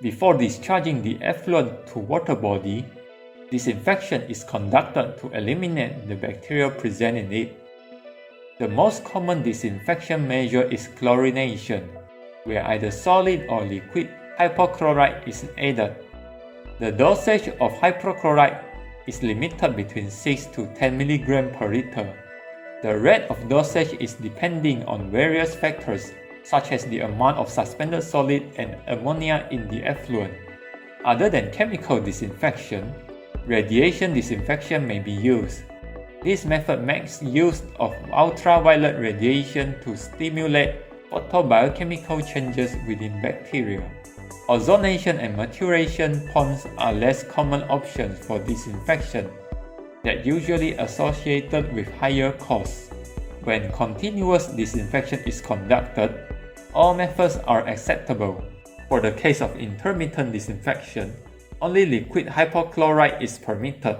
Before discharging the effluent to water body, disinfection is conducted to eliminate the bacteria present in it. The most common disinfection measure is chlorination, where either solid or liquid hypochlorite is added. The dosage of hypochlorite is limited between 6 to 10 mg per liter. The rate of dosage is depending on various factors such as the amount of suspended solid and ammonia in the effluent. Other than chemical disinfection, radiation disinfection may be used. This method makes use of ultraviolet radiation to stimulate photobiochemical changes within bacteria. Ozonation and maturation ponds are less common options for disinfection that usually associated with higher costs. When continuous disinfection is conducted, all methods are acceptable. For the case of intermittent disinfection, only liquid hypochlorite is permitted.